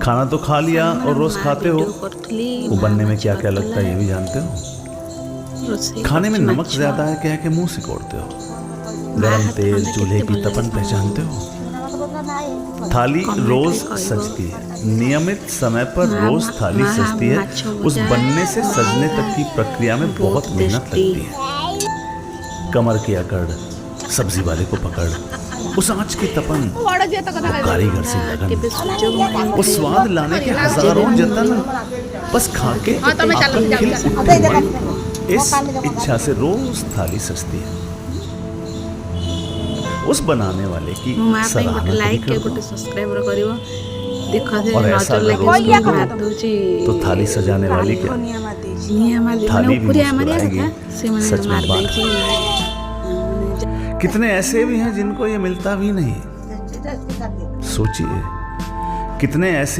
खाना तो खा लिया और रोज खाते हो, वो बनने में क्या क्या लगता है ये भी जानते हो। खाने में नमक ज्यादा है क्या है कि मुंह सिकोड़ते हो। गरम तेल चूल्हे की तपन पहचानते हो। थाली रोज सजती है, नियमित समय पर रोज थाली सजती है। उस बनने से सजने तक की प्रक्रिया में बहुत मेहनत लगती है। कमर की अकड़, सब्जी वाले को पकड़, उस आंच की तपन, वो कारीगर से लगन, वो स्वाद लाने के हजारों जतन, बस खा के इस इच्छा से रोज थाली सजती है। उस बनाने वाले की सराहना और ऐसा तो थाली सजाने वाली क्या, थाली भी मुस्कुराएगी। सच में बात कितने ऐसे भी हैं जिनको ये मिलता भी नहीं। सोचिए कितने ऐसे